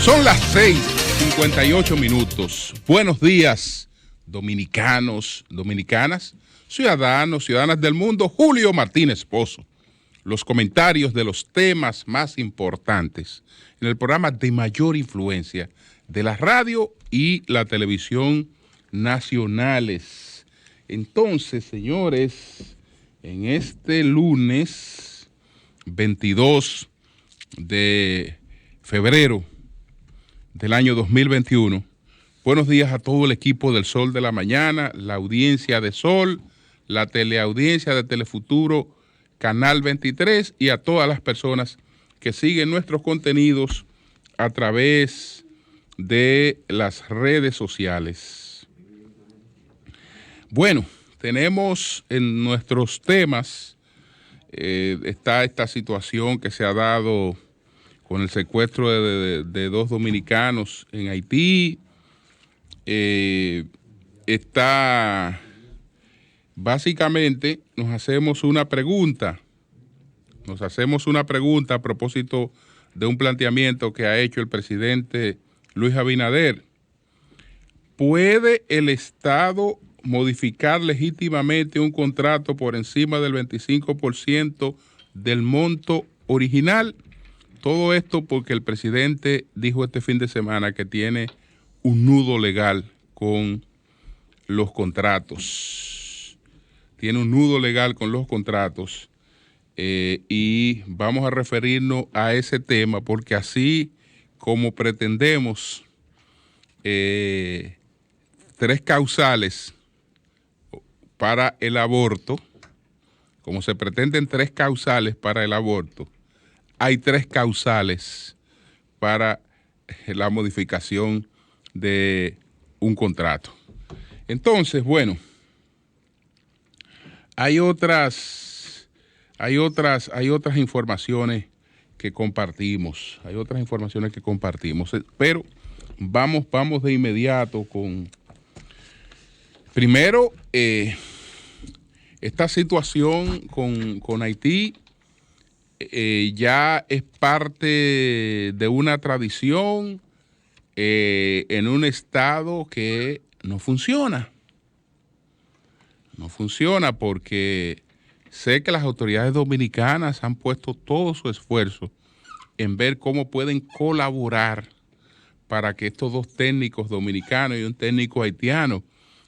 Son las 6:58. Buenos días, dominicanos, dominicanas, ciudadanos, ciudadanas del mundo. Julio Martínez Pozo. Los comentarios de los temas más importantes en el programa de mayor influencia de la radio y la televisión nacionales. Entonces, señores, en este lunes 22 de febrero del año 2021, buenos días a todo el equipo del Sol de la Mañana, la audiencia de Sol, la teleaudiencia de Telefuturo, Canal 23 y a todas las personas que siguen nuestros contenidos a través de las redes sociales. Bueno, tenemos en nuestros temas, está esta situación que se ha dado con el secuestro de dos dominicanos en Haití. Básicamente nos hacemos una pregunta a propósito de un planteamiento que ha hecho el presidente Luis Abinader. ¿Puede el Estado modificar legítimamente un contrato por encima del 25% del monto original? Todo esto porque el presidente dijo este fin de semana que tiene un nudo legal con los contratos. Y vamos a referirnos a ese tema porque así como pretendemos 3 causales para el aborto, como se pretenden 3 causales para el aborto, hay 3 causales para la modificación de un contrato. Entonces, bueno, hay otras informaciones que compartimos, pero vamos de inmediato con, primero, esta situación con Haití. Ya es parte de una tradición en un estado que no funciona. No funciona porque sé que las autoridades dominicanas han puesto todo su esfuerzo en ver cómo pueden colaborar para que estos 2 técnicos dominicanos y un técnico haitiano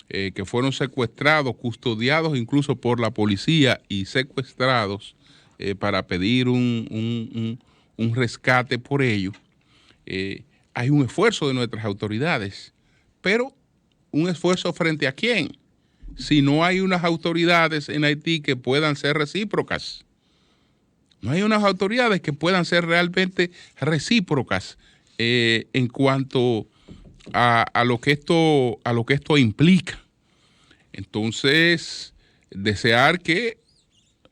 que fueron secuestrados, custodiados incluso por la policía y secuestrados, para pedir un rescate por ello. Hay un esfuerzo de nuestras autoridades, pero ¿un esfuerzo frente a quién? Si no hay unas autoridades en Haití que puedan ser recíprocas. No hay unas autoridades que puedan ser realmente recíprocas en cuanto a lo que esto implica. Entonces, desear que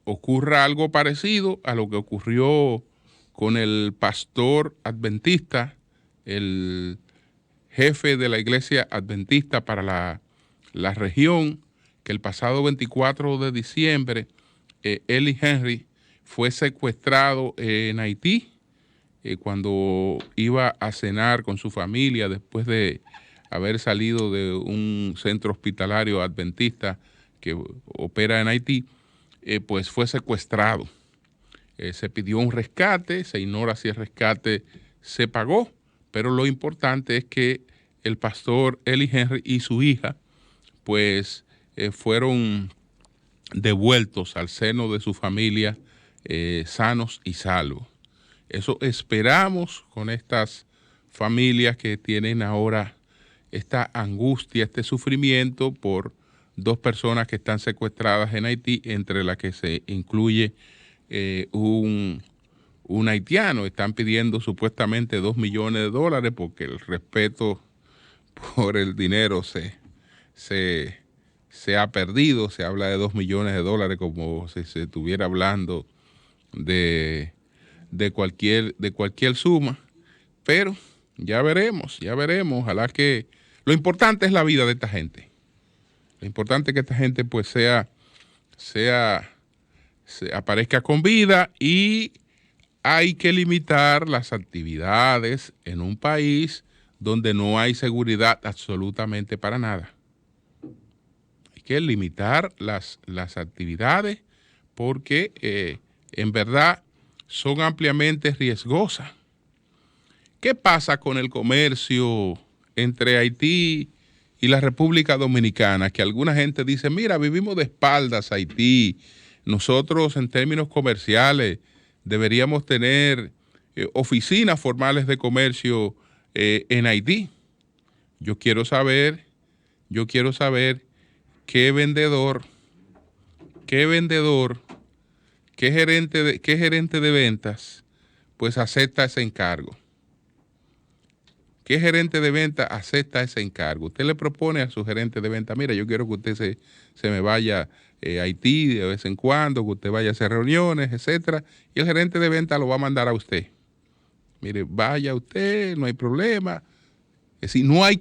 ocurra algo parecido a lo que ocurrió con el pastor adventista, el jefe de la iglesia adventista para la región, que el pasado 24 de diciembre, Eli Henry fue secuestrado en Haití cuando iba a cenar con su familia después de haber salido de un centro hospitalario adventista que opera en Haití. Pues fue secuestrado. Se pidió un rescate, se ignora si el rescate se pagó, pero lo importante es que el pastor Eli Henry y su hija pues fueron devueltos al seno de su familia sanos y salvos. Eso esperamos con estas familias que tienen ahora esta angustia, este sufrimiento por 2 personas que están secuestradas en Haití, entre las que se incluye un haitiano. Están pidiendo supuestamente $2 millones porque el respeto por el dinero se ha perdido. Se habla de $2 millones como si se estuviera hablando de cualquier suma, pero ya veremos. Ojalá que lo importante es la vida de esta gente. Lo importante es que esta gente pues se aparezca con vida y hay que limitar las actividades en un país donde no hay seguridad absolutamente para nada. Hay que limitar las actividades porque en verdad son ampliamente riesgosas. ¿Qué pasa con el comercio entre Haití y la República Dominicana? Que alguna gente dice, mira, vivimos de espaldas a Haití. Nosotros en términos comerciales deberíamos tener oficinas formales de comercio en Haití. Yo quiero saber qué vendedor, qué gerente de ventas, pues acepta ese encargo. ¿Qué gerente de venta acepta ese encargo? Usted le propone a su gerente de venta, mira, yo quiero que usted se me vaya a Haití de vez en cuando, que usted vaya a hacer reuniones, etcétera, y el gerente de venta lo va a mandar a usted. Mire, vaya usted, no hay problema. Es decir, no hay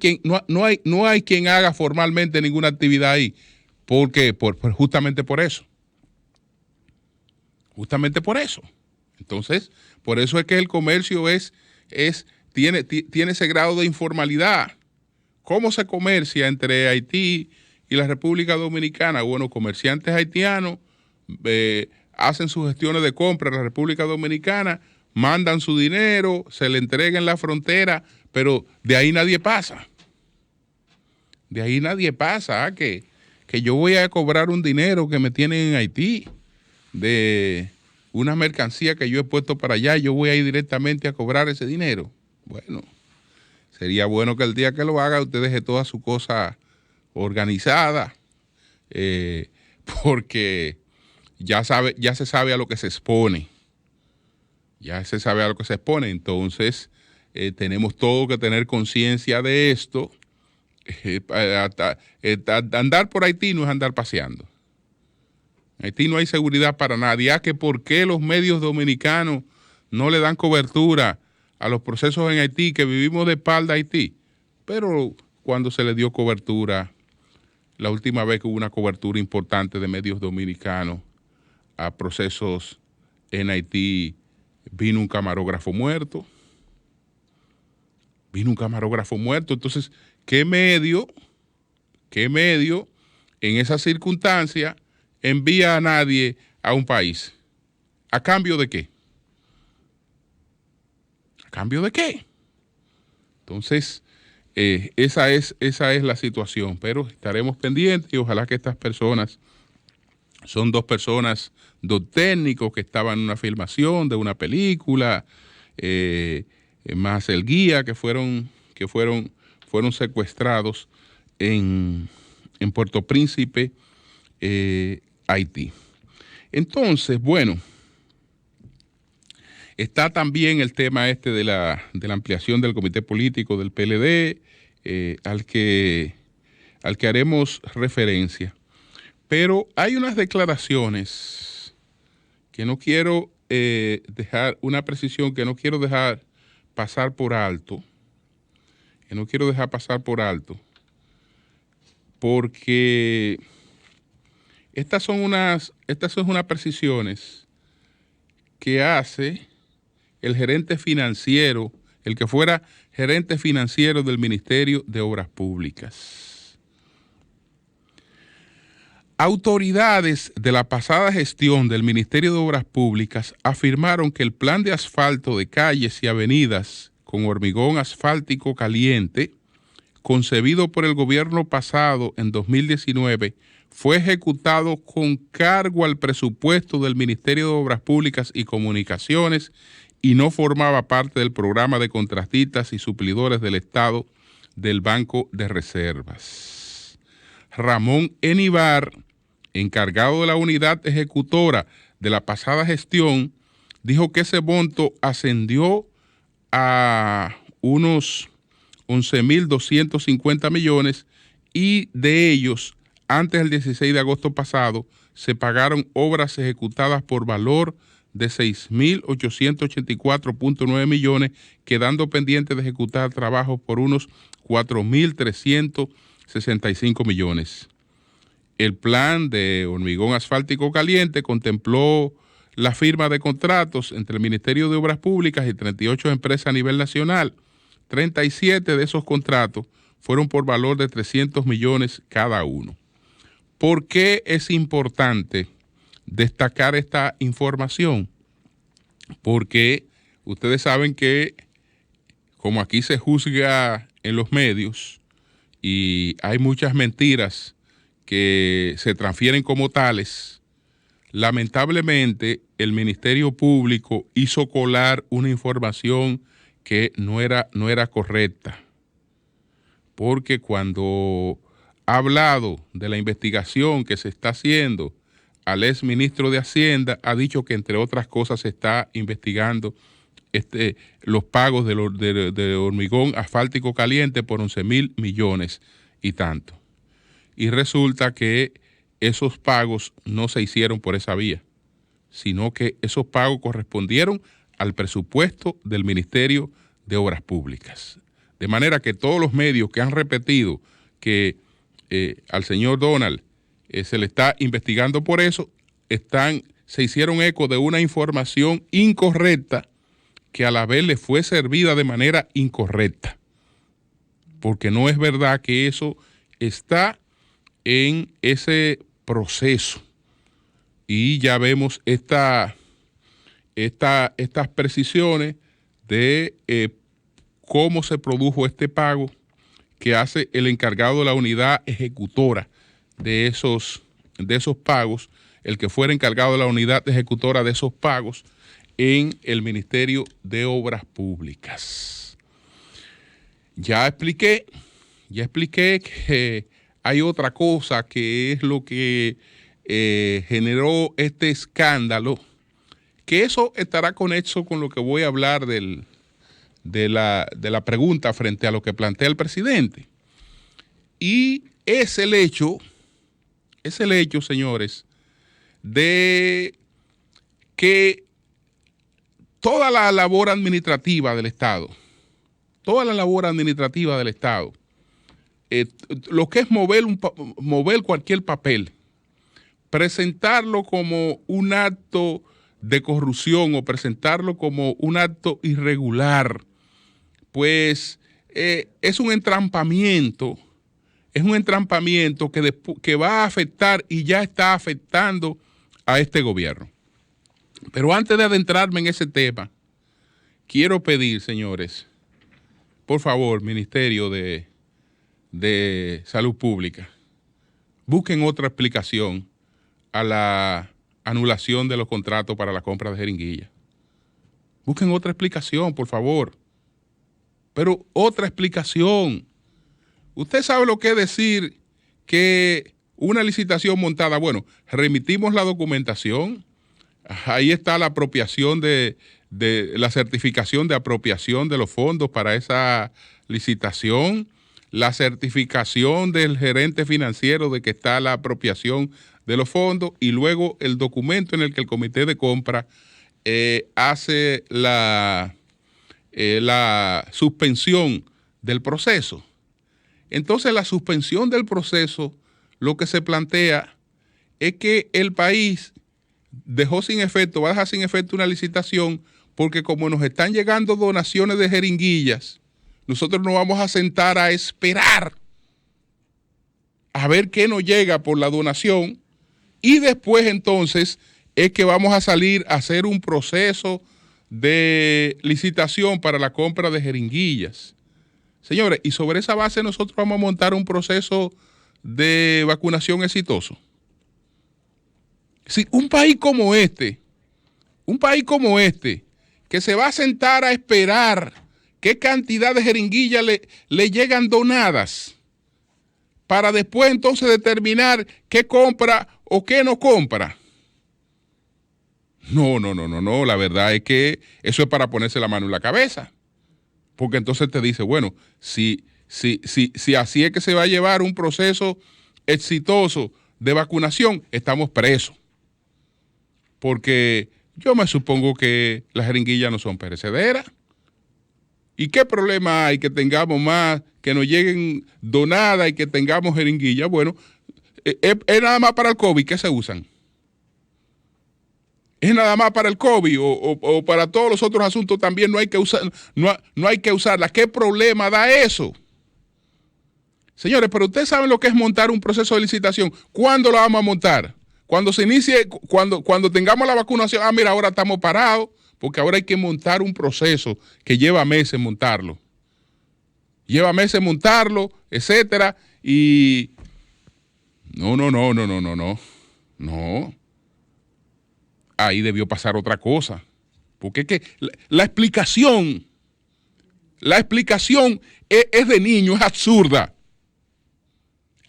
quien haga formalmente ninguna actividad ahí. ¿Por qué? Justamente por eso. Justamente por eso. Entonces, por eso es que el comercio tiene ese grado de informalidad. ¿Cómo se comercia entre Haití y la República Dominicana? Bueno, comerciantes haitianos hacen sus gestiones de compra en la República Dominicana, mandan su dinero, se le entrega en la frontera, pero de ahí nadie pasa. De ahí nadie pasa, que yo voy a cobrar un dinero que me tienen en Haití de una mercancía que yo he puesto para allá, yo voy a ir directamente a cobrar ese dinero. Bueno, sería bueno que el día que lo haga usted deje toda su cosa organizada, porque ya se sabe a lo que se expone. Ya se sabe a lo que se expone. Entonces, tenemos todo que tener conciencia de esto. Andar por Haití no es andar paseando. En Haití no hay seguridad para nadie. Que ¿por qué los medios dominicanos no le dan cobertura a los procesos en Haití, que vivimos de espalda a Haití? Pero cuando se le dio cobertura, la última vez que hubo una cobertura importante de medios dominicanos a procesos en Haití, vino un camarógrafo muerto. Entonces, ¿qué medio en esa circunstancia envía a nadie a un país? ¿A cambio de qué? ¿A cambio de qué? Entonces, esa es la situación, pero estaremos pendientes y ojalá que estas personas, son dos técnicos que estaban en una filmación de una película, más el guía que fueron secuestrados en Puerto Príncipe, Haití. Entonces, bueno, está también el tema de la ampliación del comité político del PLD, al que haremos referencia. Pero hay unas declaraciones que no quiero una precisión que no quiero dejar pasar por alto. Porque estas son unas precisiones que hace el gerente financiero, el que fuera gerente financiero del Ministerio de Obras Públicas. Autoridades de la pasada gestión del Ministerio de Obras Públicas afirmaron que el plan de asfalto de calles y avenidas con hormigón asfáltico caliente, concebido por el gobierno pasado en 2019, fue ejecutado con cargo al presupuesto del Ministerio de Obras Públicas y Comunicaciones y no formaba parte del programa de contratistas y suplidores del Estado del Banco de Reservas. Ramón Enibar, encargado de la unidad ejecutora de la pasada gestión, dijo que ese monto ascendió a unos 11.250 millones y de ellos, antes del 16 de agosto pasado, se pagaron obras ejecutadas por valor de 6.884.9 millones, quedando pendientes de ejecutar trabajos por unos 4.365 millones. El plan de hormigón asfáltico caliente contempló la firma de contratos entre el Ministerio de Obras Públicas y 38 empresas a nivel nacional. 37 de esos contratos fueron por valor de 300 millones cada uno. ¿Por qué es importante destacar esta información? Porque ustedes saben que, como aquí se juzga en los medios y hay muchas mentiras que se transfieren como tales, lamentablemente el Ministerio Público hizo colar una información que no era correcta. Porque cuando ha hablado de la investigación que se está haciendo al ex ministro de Hacienda, ha dicho que entre otras cosas se está investigando los pagos de hormigón asfáltico caliente por 11,000 millones y tanto. Y resulta que esos pagos no se hicieron por esa vía, sino que esos pagos correspondieron al presupuesto del Ministerio de Obras Públicas. De manera que todos los medios que han repetido que al señor Donald se le está investigando por eso, se hicieron eco de una información incorrecta que a la vez le fue servida de manera incorrecta. Porque no es verdad que eso está en ese proceso. Y ya vemos estas precisiones de cómo se produjo este pago que hace el encargado de la unidad ejecutora de esos pagos, el que fuera encargado de la unidad ejecutora de esos pagos en el Ministerio de Obras Públicas. Ya expliqué que hay otra cosa que es lo que generó este escándalo, que eso estará conexo con lo que voy a hablar de la pregunta frente a lo que plantea el presidente. Y es el hecho, señores, de que toda la labor administrativa del Estado, lo que es mover cualquier papel, presentarlo como un acto de corrupción o presentarlo como un acto irregular, pues es un entrampamiento que va a afectar y ya está afectando a este gobierno. Pero antes de adentrarme en ese tema, quiero pedir, señores, por favor, Ministerio de Salud Pública, busquen otra explicación a la anulación de los contratos para la compra de jeringuillas. Busquen otra explicación, por favor. Pero otra explicación. Usted sabe lo que es decir que una licitación montada, bueno, remitimos la documentación, ahí está la apropiación de la certificación de apropiación de los fondos para esa licitación, la certificación del gerente financiero de que está la apropiación de los fondos y luego el documento en el que el comité de compra hace la suspensión del proceso. Entonces, la suspensión del proceso, lo que se plantea es que el país va a dejar sin efecto una licitación porque como nos están llegando donaciones de jeringuillas, nosotros nos vamos a sentar a esperar a ver qué nos llega por la donación y después entonces es que vamos a salir a hacer un proceso de licitación para la compra de jeringuillas. Señores, y sobre esa base nosotros vamos a montar un proceso de vacunación exitoso. Si un país como este, que se va a sentar a esperar qué cantidad de jeringuillas le llegan donadas, para después entonces determinar qué compra o qué no compra. No, la verdad es que eso es para ponerse la mano en la cabeza. Porque entonces te dice, bueno, si así es que se va a llevar un proceso exitoso de vacunación, estamos presos. Porque yo me supongo que las jeringuillas no son perecederas. ¿Y qué problema hay que tengamos más, que nos lleguen donadas y que tengamos jeringuillas? Bueno, es nada más para el COVID que se usan. ¿Es nada más para el COVID o para todos los otros asuntos también no hay que usar, no hay que usarla? ¿Qué problema da eso? Señores, pero ustedes saben lo que es montar un proceso de licitación. ¿Cuándo lo vamos a montar? Cuando se inicie, cuando tengamos la vacunación. Ah, mira, ahora estamos parados, porque ahora hay que montar un proceso que lleva meses montarlo. Lleva meses montarlo, etcétera. Y no. Ahí debió pasar otra cosa. Porque es que la explicación es de niño, es absurda.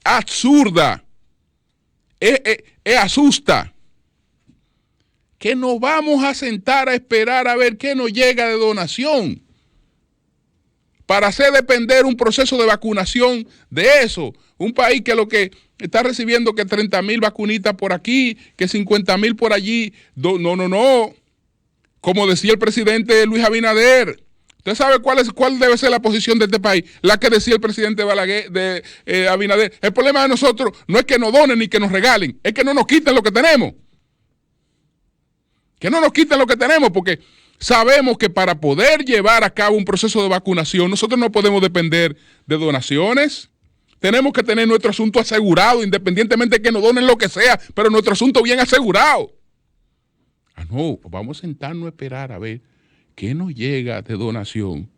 Absurda. Es asusta. Que nos vamos a sentar a esperar a ver qué nos llega de donación para hacer depender un proceso de vacunación de eso. Un país que lo que está recibiendo que 30,000 vacunitas por aquí, que 50,000 por allí. No. Como decía el presidente Luis Abinader. ¿Usted sabe cuál debe ser la posición de este país? La que decía el presidente Abinader. El problema de nosotros no es que nos donen ni que nos regalen, es que no nos quiten lo que tenemos. Que no nos quiten lo que tenemos, porque sabemos que para poder llevar a cabo un proceso de vacunación, nosotros no podemos depender de donaciones. Tenemos que tener nuestro asunto asegurado, independientemente de que nos donen lo que sea, pero nuestro asunto bien asegurado. No, vamos a sentarnos a esperar a ver qué nos llega de donación.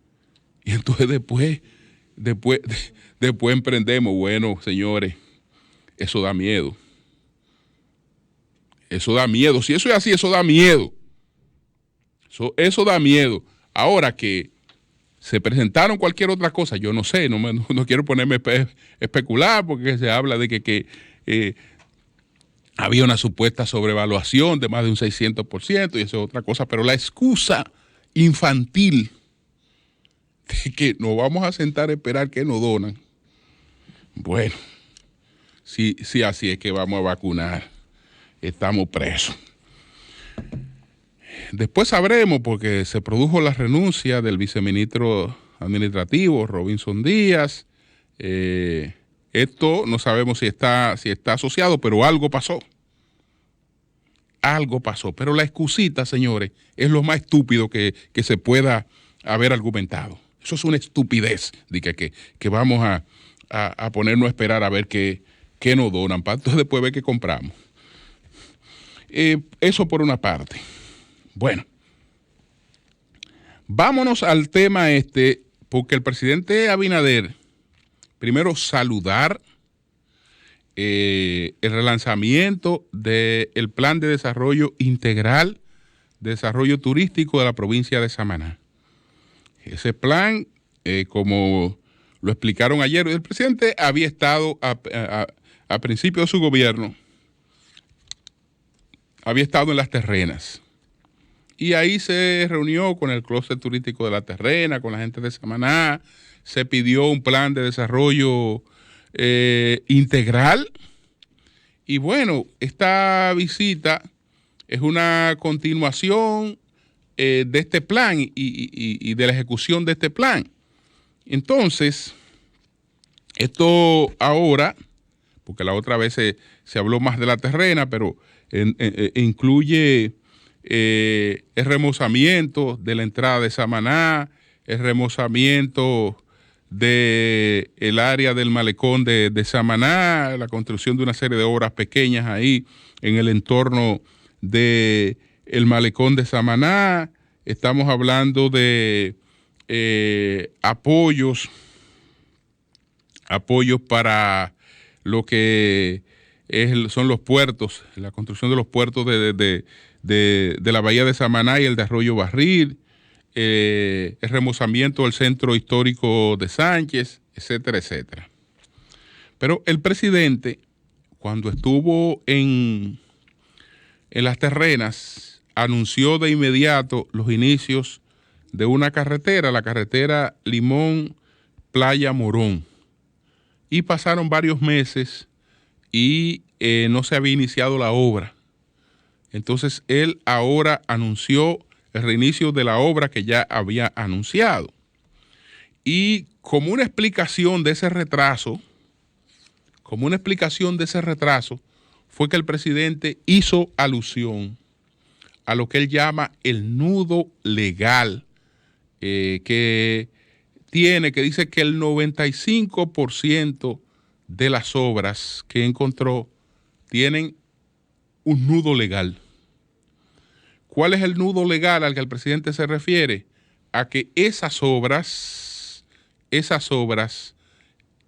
Y entonces después emprendemos. Bueno, señores, eso da miedo. Eso da miedo. Si eso es así, eso da miedo. Eso da miedo. Ahora que se presentaron cualquier otra cosa, yo no sé, no quiero ponerme a especular porque se habla de que había una supuesta sobrevaluación de más de un 600% y eso es otra cosa, pero la excusa infantil de que nos vamos a sentar a esperar que nos donan, bueno, si así es que vamos a vacunar, estamos presos. Después sabremos, porque se produjo la renuncia del viceministro administrativo, Robinson Díaz. Esto no sabemos si está asociado, pero algo pasó. Algo pasó. Pero la excusita, señores, es lo más estúpido que se pueda haber argumentado. Eso es una estupidez, de que vamos a ponernos a esperar a ver qué nos donan, para entonces después ver qué compramos. Eso por una parte. Bueno, vámonos al tema porque el presidente Abinader, primero saludar el relanzamiento del Plan de Desarrollo Integral, Desarrollo Turístico de la provincia de Samaná. Ese plan, como lo explicaron ayer, el presidente había estado a principio de su gobierno, había estado en Las Terrenas. Y ahí se reunió con el clúster turístico de La Terrena, con la gente de Samaná, se pidió un plan de desarrollo integral. Y bueno, esta visita es una continuación de este plan y de la ejecución de este plan. Entonces, esto ahora, porque la otra vez se habló más de La Terrena, pero incluye el remozamiento de la entrada de Samaná, el remozamiento del área del malecón de Samaná, la construcción de una serie de obras pequeñas ahí en el entorno del malecón de Samaná. Estamos hablando de apoyos para lo que son los puertos, la construcción de los puertos de la bahía de Samaná y el de Arroyo Barril, el remozamiento del centro histórico de Sánchez, etcétera, etcétera. Pero el presidente, cuando estuvo en Las Terrenas, anunció de inmediato los inicios de una carretera, la carretera Limón-Playa Morón. Y pasaron varios meses y no se había iniciado la obra. Entonces él ahora anunció el reinicio de la obra que ya había anunciado. Y como una explicación de ese retraso, fue que el presidente hizo alusión a lo que él llama el nudo legal, que dice que el 95% de las obras que encontró tienen un nudo legal. ¿Cuál es el nudo legal al que el presidente se refiere? A que esas obras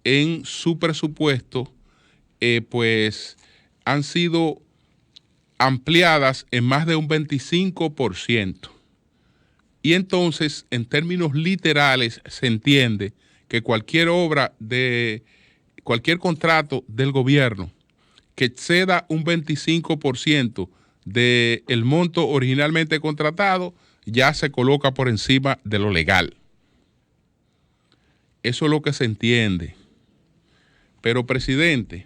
en su presupuesto, pues han sido ampliadas en más de un 25%. Y entonces, en términos literales, se entiende que cualquier contrato del gobierno que exceda un 25% del monto originalmente contratado, ya se coloca por encima de lo legal. Eso es lo que se entiende. Pero, presidente,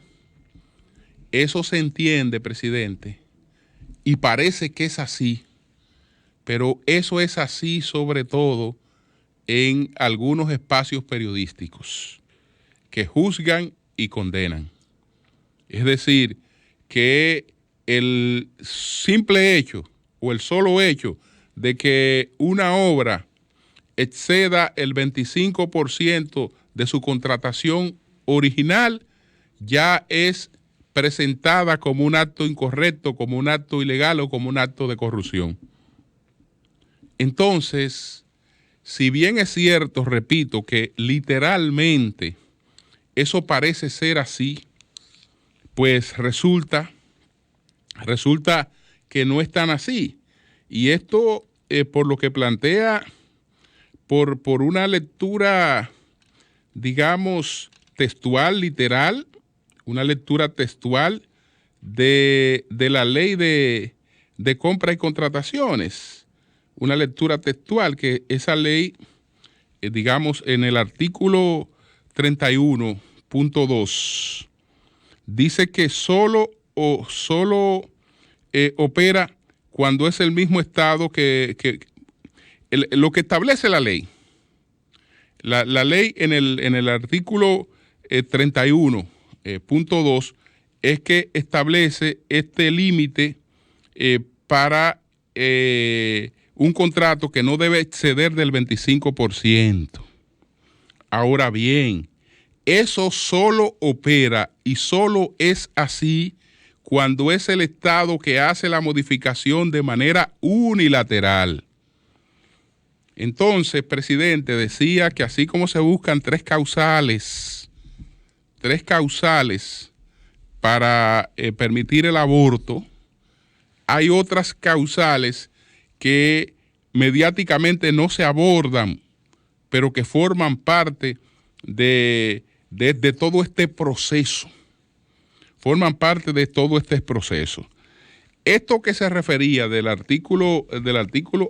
eso se entiende, presidente, y parece que es así, pero eso es así sobre todo en algunos espacios periodísticos que juzgan y condenan. Es decir, que el simple hecho o el solo hecho de que una obra exceda el 25% de su contratación original ya es presentada como un acto incorrecto, como un acto ilegal o como un acto de corrupción. Entonces, si bien es cierto, repito, que literalmente eso parece ser así, pues resulta que no es tan así. Y esto, por lo que plantea, por una lectura, digamos, textual, literal, una lectura textual de la ley de compra y contrataciones, una lectura textual que esa ley, digamos, en el artículo 31.2, dice que solo opera cuando es el mismo Estado lo que establece la ley. La ley en el artículo 31.2 es que establece este límite para un contrato que no debe exceder del 25%. Ahora bien, eso solo opera y solo es así cuando es el Estado que hace la modificación de manera unilateral. Entonces, presidente, decía que así como se buscan tres causales para permitir el aborto, hay otras causales que mediáticamente no se abordan, pero que forman parte de todo este proceso. Forman parte de todo este proceso. Esto que se refería del artículo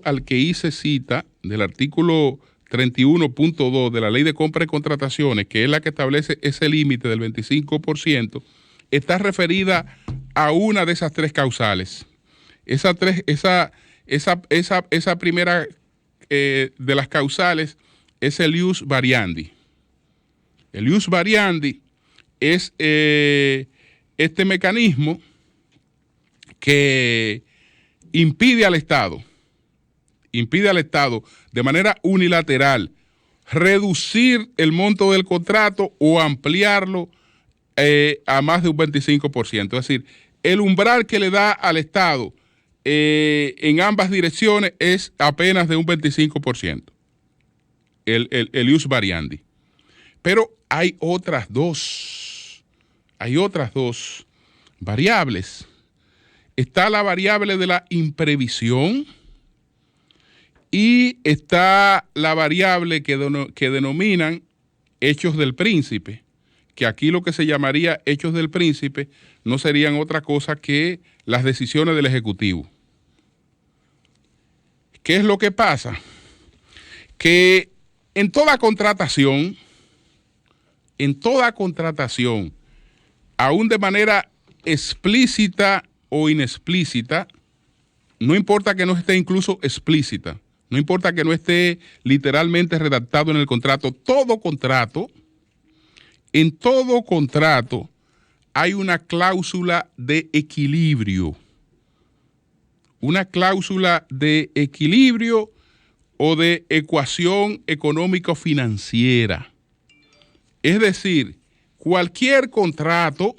al que hice cita, del artículo 31.2 de la Ley de Compra y Contrataciones, que es la que establece ese límite del 25%, está referida a una de esas tres causales. Esa primera de las causales es el ius variandi. El ius variandi es este mecanismo que impide al Estado de manera unilateral reducir el monto del contrato o ampliarlo a más de un 25%. Es decir, el umbral que le da al Estado en ambas direcciones es apenas de un 25%. El ius variandi. Pero hay otras dos variables. Está la variable de la imprevisión y está la variable que denominan hechos del príncipe, que aquí lo que se llamaría hechos del príncipe no serían otra cosa que las decisiones del Ejecutivo. ¿Qué es lo que pasa? Que en toda contratación, aún de manera explícita o inexplícita, no importa que no esté incluso explícita, no importa que no esté literalmente redactado en el contrato, en todo contrato hay una cláusula de equilibrio. una cláusula de equilibrio o de ecuación económico-financiera. Es decir, cualquier contrato,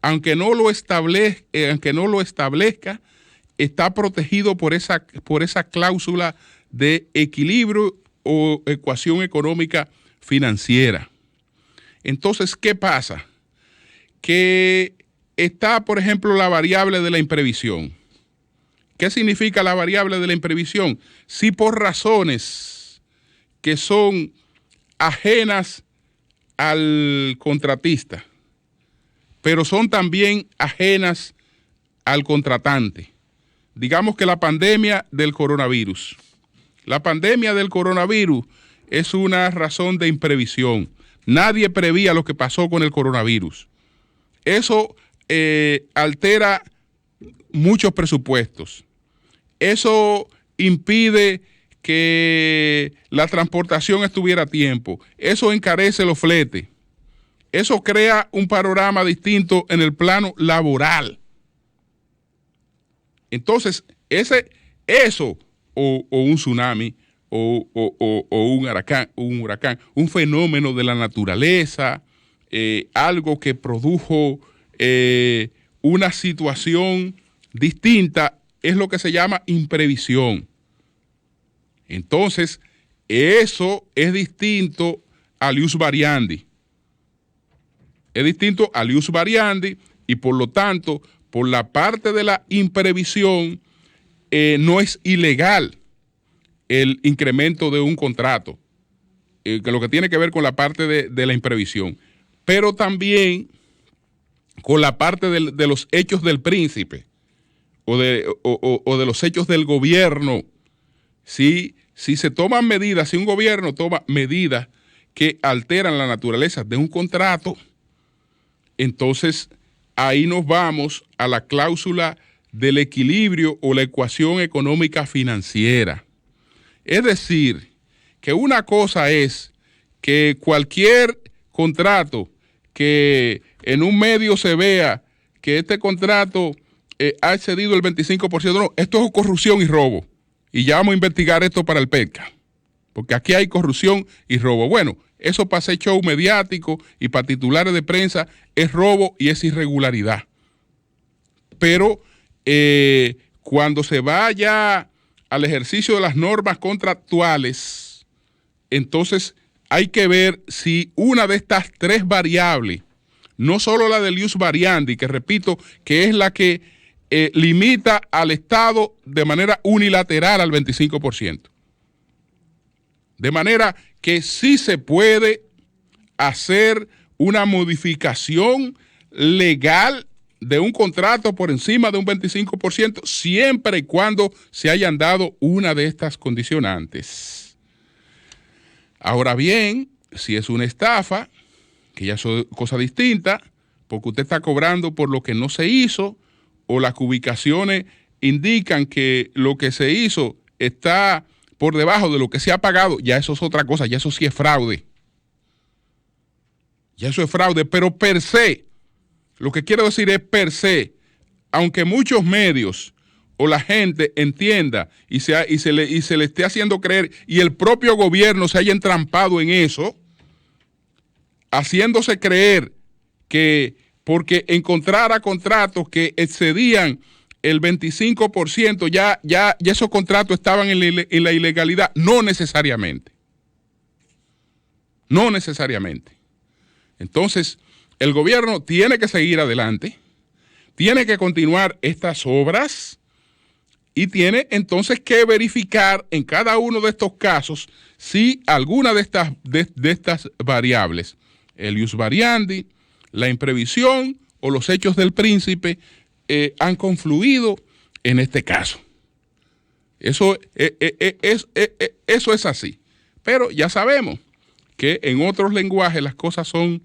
aunque no lo establezca, está protegido por esa cláusula de equilibrio o ecuación económica financiera. Entonces, ¿qué pasa? Que está, por ejemplo, la variable de la imprevisión. ¿Qué significa la variable de la imprevisión? Si por razones que son ajenas al contratista, pero son también ajenas al contratante. Digamos que la pandemia del coronavirus. La pandemia del coronavirus es una razón de imprevisión. Nadie prevía lo que pasó con el coronavirus. Eso altera muchos presupuestos. Eso impide que la transportación estuviera a tiempo. Eso encarece los fletes. Eso crea un panorama distinto en el plano laboral. Entonces, eso o un tsunami o un huracán, un fenómeno de la naturaleza, algo que produjo una situación distinta, es lo que se llama imprevisión. Entonces, eso es distinto al ius variandi. Es distinto al ius variandi y por lo tanto, por la parte de la imprevisión, no es ilegal el incremento de un contrato, que lo que tiene que ver con la parte de la imprevisión, pero también con la parte de los hechos del príncipe o de los hechos del gobierno. Si se toman medidas, si un gobierno toma medidas que alteran la naturaleza de un contrato, entonces ahí nos vamos a la cláusula del equilibrio o la ecuación económica financiera. Es decir, que una cosa es que cualquier contrato que en un medio se vea que este contrato ha excedido el 25%, no, esto es corrupción y robo. Y ya vamos a investigar esto para el PETCA, porque aquí hay corrupción y robo. Bueno, eso para hacer show mediático y para titulares de prensa es robo y es irregularidad. Pero cuando se vaya al ejercicio de las normas contractuales, entonces hay que ver si una de estas tres variables, no solo la del ius variandi, que repito, que es la que limita al Estado de manera unilateral al 25%. De manera que sí se puede hacer una modificación legal de un contrato por encima de un 25%, siempre y cuando se hayan dado una de estas condicionantes. Ahora bien, si es una estafa, que ya es cosa distinta, porque usted está cobrando por lo que no se hizo, o las ubicaciones indican que lo que se hizo está por debajo de lo que se ha pagado, ya eso es otra cosa, ya eso sí es fraude. Ya eso es fraude, pero per se, lo que quiero decir es per se, aunque muchos medios o la gente entienda y se le esté haciendo creer y el propio gobierno se haya entrampado en eso, haciéndose creer que porque encontrara contratos que excedían el 25%, ya esos contratos estaban en la ilegalidad. No necesariamente. No necesariamente. Entonces, el gobierno tiene que seguir adelante, tiene que continuar estas obras y tiene entonces que verificar en cada uno de estos casos si alguna de estas variables, el ius variandi, la imprevisión o los hechos del príncipe han confluido en este caso. Eso es así. Pero ya sabemos que en otros lenguajes las cosas son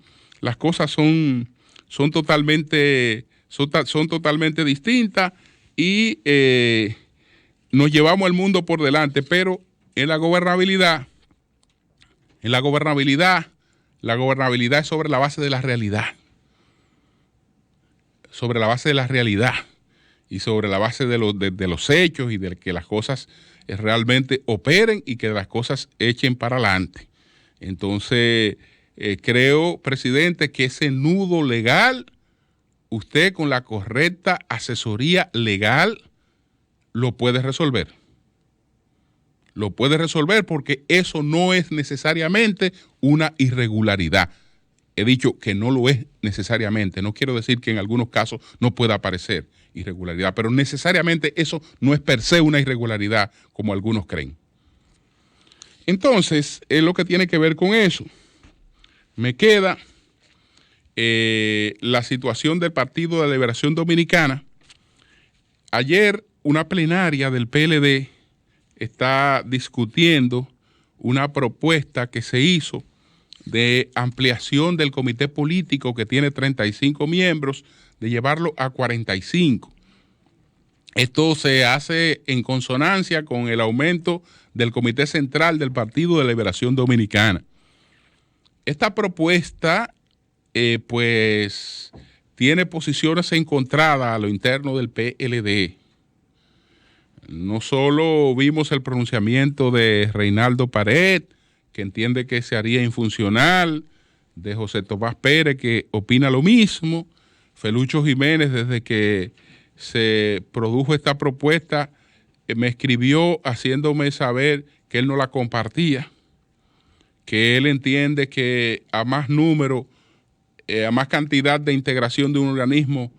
totalmente distintas y nos llevamos el mundo por delante, pero en la gobernabilidad es sobre la base de la realidad. Sobre la base de la realidad. y sobre la base de los hechos y de que las cosas realmente operen y que las cosas echen para adelante. Entonces, creo, presidente, que ese nudo legal, usted con la correcta asesoría legal lo puede resolver. Lo puede resolver porque eso no es necesariamente una irregularidad. He dicho que no lo es necesariamente. No quiero decir que en algunos casos no pueda aparecer irregularidad, pero necesariamente eso no es per se una irregularidad como algunos creen. Entonces, es lo que tiene que ver con eso. Me queda la situación del Partido de la Liberación Dominicana. Ayer una plenaria del PLD está discutiendo una propuesta que se hizo de ampliación del comité político que tiene 35 miembros, de llevarlo a 45. Esto se hace en consonancia con el aumento del Comité Central del Partido de la Liberación Dominicana. Esta propuesta, pues, tiene posiciones encontradas a lo interno del PLD. No solo vimos el pronunciamiento de Reinaldo Pared, que entiende que se haría infuncional, de José Tomás Pérez, que opina lo mismo, Felucho Jiménez, desde que se produjo esta propuesta, me escribió haciéndome saber que él no la compartía, que él entiende que a más número, a más cantidad de integración de un organismo,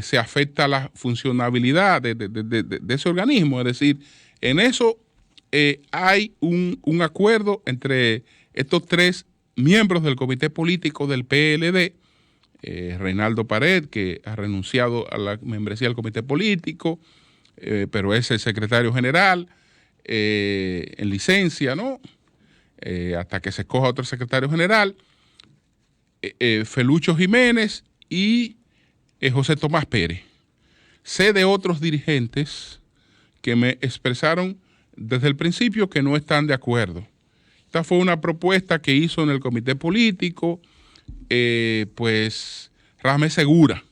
se afecta la funcionabilidad de ese organismo. Es decir, en eso hay un acuerdo entre estos tres miembros del comité político del PLD, Reinaldo Pared, que ha renunciado a la membresía del comité político, pero es el secretario general en licencia, ¿no? Hasta que se escoja otro secretario general, Felucho Jiménez y José Tomás Pérez. Sé de otros dirigentes que me expresaron desde el principio que no están de acuerdo. Esta fue una propuesta que hizo en el comité político, pues Ramé Segura.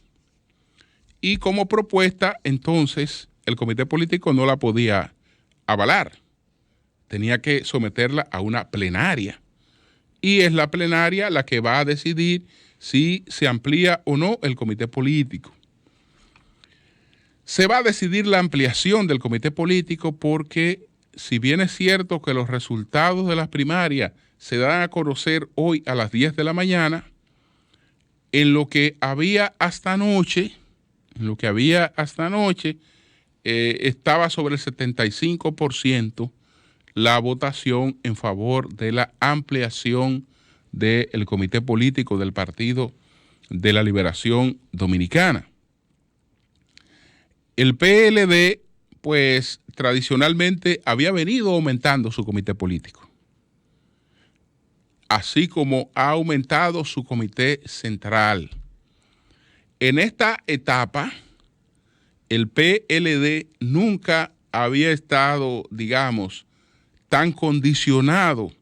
Y como propuesta, entonces, el comité político no la podía avalar. Tenía que someterla a una plenaria. Y es la plenaria la que va a decidir si se amplía o no el comité político. Se va a decidir la ampliación del comité político porque, si bien es cierto que los resultados de las primarias se dan a conocer hoy a las 10 de la mañana, en lo que había hasta anoche, estaba sobre el 75% la votación en favor de la ampliación del comité político del Partido de la Liberación Dominicana. El PLD, pues, tradicionalmente había venido aumentando su comité político, así como ha aumentado su comité central. En esta etapa, el PLD nunca había estado, digamos, tan condicionado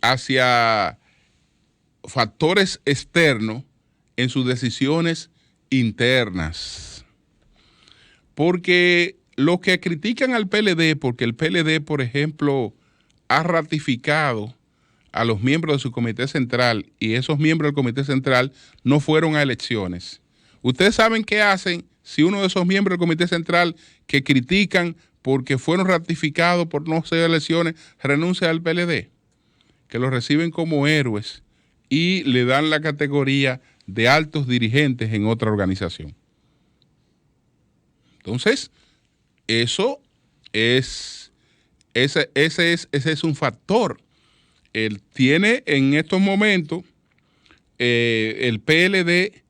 hacia factores externos en sus decisiones internas. Porque los que critican al PLD, porque el PLD, por ejemplo, ha ratificado a los miembros de su comité central y esos miembros del comité central no fueron a elecciones. Ustedes saben qué hacen si uno de esos miembros del comité central que critican porque fueron ratificados por no ser elecciones renuncia al PLD, que los reciben como héroes y le dan la categoría de altos dirigentes en otra organización. Entonces, ese es un factor. Él tiene en estos momentos el PLD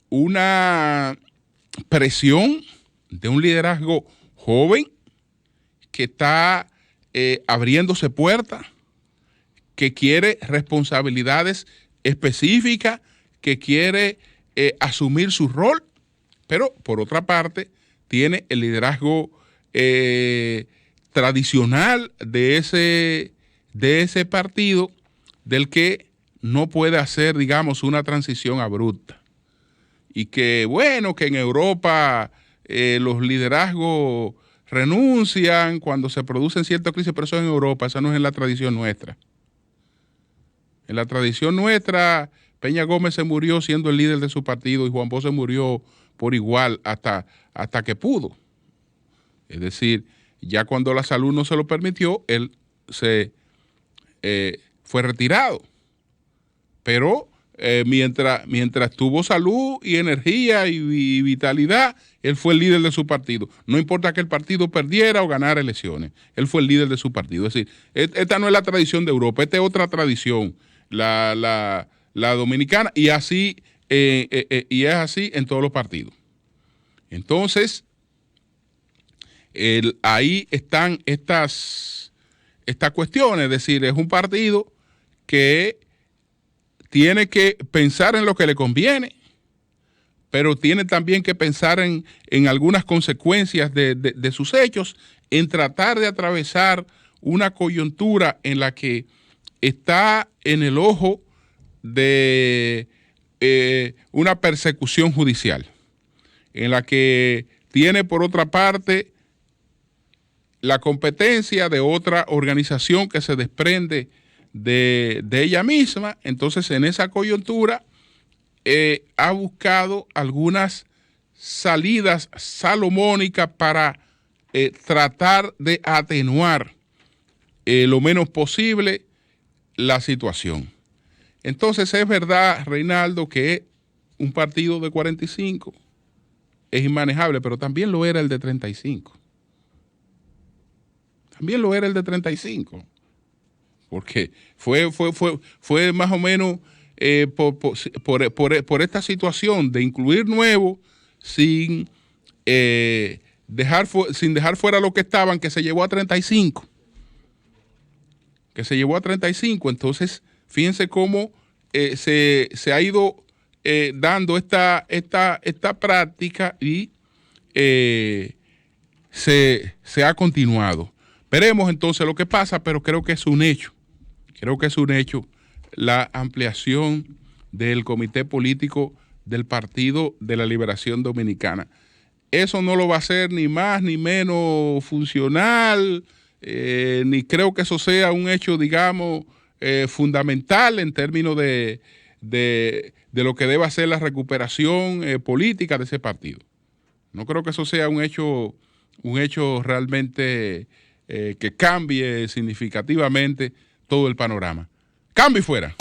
una presión de un liderazgo joven que está abriéndose puertas, que quiere responsabilidades específicas, que quiere asumir su rol, pero por otra parte tiene el liderazgo tradicional de ese partido, del que no puede hacer, digamos, una transición abrupta. Y que, bueno, que en Europa los liderazgos renuncian cuando se producen ciertas crisis, pero eso es en Europa, esa no es en la tradición nuestra. En la tradición nuestra, Peña Gómez se murió siendo el líder de su partido y Juan Bosch se murió por igual hasta que pudo. Es decir, ya cuando la salud no se lo permitió, él se fue retirado. Pero mientras tuvo salud y energía y vitalidad, él fue el líder de su partido. No importa que el partido perdiera o ganara elecciones, él fue el líder de su partido. Es decir, esta no es la tradición de Europa, esta es otra tradición, la dominicana, y así y es así en todos los partidos. Entonces, ahí están estas cuestiones, es decir, es un partido que tiene que pensar en lo que le conviene, pero tiene también que pensar en algunas consecuencias de sus hechos, en tratar de atravesar una coyuntura en la que está en el ojo de una persecución judicial, en la que tiene por otra parte la competencia de otra organización que se desprende de ella misma. Entonces, en esa coyuntura ha buscado algunas salidas salomónicas para tratar de atenuar lo menos posible la situación. Entonces, es verdad, Reinaldo, que un partido de 45 es inmanejable, pero también lo era el de 35. También lo era el de 35. Porque fue más o menos por esta situación de incluir nuevos sin dejar fuera lo que estaban, que se llevó a 35. Entonces, fíjense cómo se ha ido dando esta práctica y se ha continuado. Veremos entonces lo que pasa, pero creo que es un hecho. La ampliación del comité político del Partido de la Liberación Dominicana. Eso no lo va a hacer ni más ni menos funcional, ni creo que eso sea un hecho, digamos, fundamental en términos de lo que deba ser la recuperación política de ese partido. No creo que eso sea un hecho realmente que cambie significativamente todo el panorama. ¡Cambio y fuera!